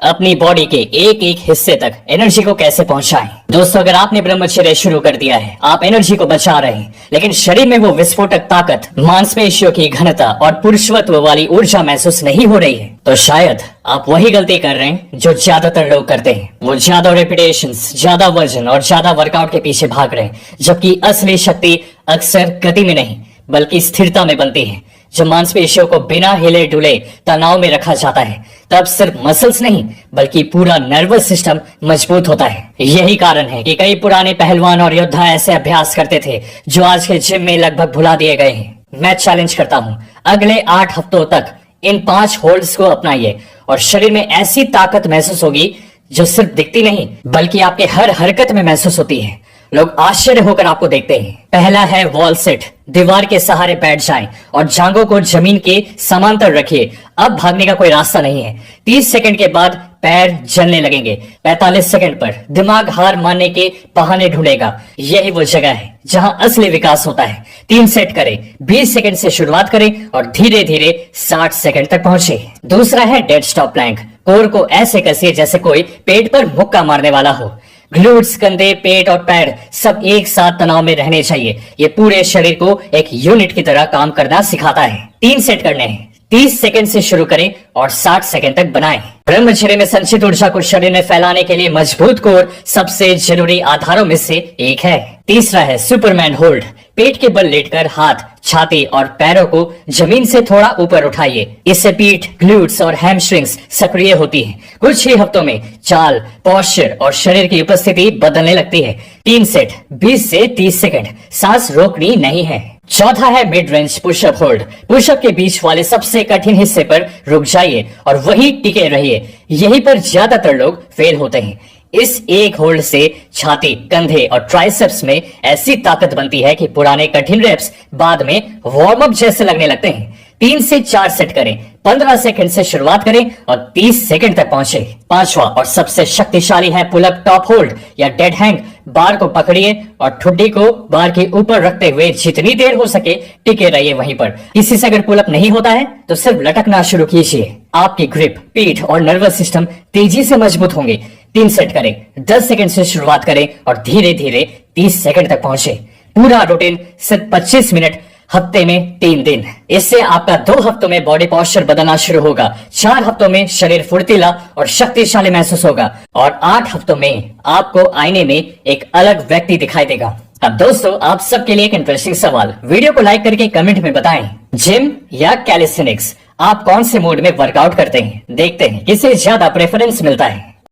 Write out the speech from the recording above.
अपनी बॉडी के एक एक हिस्से तक एनर्जी को कैसे पहुंचाएं। दोस्तों, अगर आपने ब्रह्मचर्य शुरू कर दिया है, आप एनर्जी को बचा रहे हैं, लेकिन शरीर में वो विस्फोटक ताकत, मांसपेशियों की घनता और पुरुषत्व वाली ऊर्जा महसूस नहीं हो रही है, तो शायद आप वही गलती कर रहे हैं जो ज्यादातर लोग करते हैं। वो ज्यादा रेपिटेशंस, ज्यादा वजन और ज्यादा वर्कआउट के पीछे भाग रहे हैं, जबकि असली शक्ति अक्सर गति में नहीं बल्कि स्थिरता में बनती है। जब मांसपेशियों को बिना हिले डुले तनाव में रखा जाता है, तब सिर्फ मसल्स नहीं बल्कि पूरा नर्वस सिस्टम मजबूत होता है। यही कारण है कि कई पुराने पहलवान और योद्धा ऐसे अभ्यास करते थे जो आज के जिम में लगभग भुला दिए गए हैं। मैं चैलेंज करता हूं, अगले 8 हफ्तों तक इन 5 होल्ड्स को अपनाइए और शरीर में ऐसी ताकत महसूस होगी जो सिर्फ दिखती नहीं बल्कि आपके हर हरकत में महसूस होती है। लोग आश्चर्य होकर आपको देखते हैं। पहला है वॉल सिट। दीवार के सहारे बैठ जाएं और जांघों को जमीन के समांतर रखिए। अब भागने का कोई रास्ता नहीं है। 30 सेकंड के बाद पैर जलने लगेंगे। 45 सेकंड पर दिमाग हार मानने के बहाने ढूंढेगा। यही वो जगह है जहां असली विकास होता है। 3 सेट करें, 20 सेकंड से शुरुआत करें और धीरे धीरे 60 सेकंड तक पहुंचे। दूसरा है डेड स्टॉप प्लैंक। कोर को ऐसे कसिए जैसे कोई पेट पर मुक्का मारने वाला हो। ग्लूट्स, कंधे, पेट और पैर सब एक साथ तनाव में रहने चाहिए। ये पूरे शरीर को एक यूनिट की तरह काम करना सिखाता है। 3 सेट करने हैं। 30 सेकंड से शुरू करें और 60 सेकंड तक बनाएं। ब्रह्मचर्य में संचित ऊर्जा को शरीर में फैलाने के लिए मजबूत कोर सबसे जरूरी आधारों में से एक है। तीसरा है सुपरमैन होल्ड। पेट के बल लेटकर हाथ, छाती और पैरों को जमीन से थोड़ा ऊपर उठाइए। इससे पीठ, ग्लूट्स और हैमस्ट्रिंग्स सक्रिय होती हैं। कुछ ही हफ्तों में चाल, पोस्चर और शरीर की उपस्थिति बदलने लगती है। 3 सेट, 20 से 30 सेकंड। सांस रोकनी नहीं है। चौथा है mid range pushup hold. Pushup के बीच वाले सबसे कठिन हिस्से पर रुक जाइए और वहीं टिके रहिए। यहीं पर ज्यादातर लोग फेल होते हैं। इस एक होल्ड से छाती, कंधे और ट्राइसेप्स में ऐसी ताकत बनती है कि पुराने कठिन रेप्स बाद में वार्म अप जैसे लगने लगते हैं। 3 से 4 सेट करें। 15 सेकंड से शुरुआत करें और 30 सेकंड तक पहुंचे। पांचवा और सबसे शक्तिशाली है पुलअप टॉप होल्ड या डेड हैंग। बार को पकड़िए और ठुड्डी को बार के ऊपर रखते हुए जितनी देर हो सके टिके रहिए वहीं पर। किसी से अगर पुलअप नहीं होता है तो सिर्फ लटकना शुरू कीजिए। आपकी ग्रिप, पीठ और नर्वस सिस्टम तेजी से मजबूत होंगे। 3 सेट करें। 10 सेकंड से शुरुआत करें और धीरे धीरे 30 सेकंड तक पहुंचे। पूरा रूटीन सिर्फ 25 मिनट, हफ्ते में 3 दिन। इससे आपका 2 हफ्तों में बॉडी पोस्चर बदलना शुरू होगा। 4 हफ्तों में शरीर फुर्तीला और शक्तिशाली महसूस होगा और 8 हफ्तों में आपको आईने में एक अलग व्यक्ति दिखाई देगा। अब दोस्तों, आप सबके लिए एक इंटरेस्टिंग सवाल। वीडियो को लाइक करके कमेंट में बताएं, जिम या कैलिस्थेनिक्स, आप कौन से मोड में वर्कआउट करते हैं? देखते हैं किसे ज्यादा प्रेफरेंस मिलता है।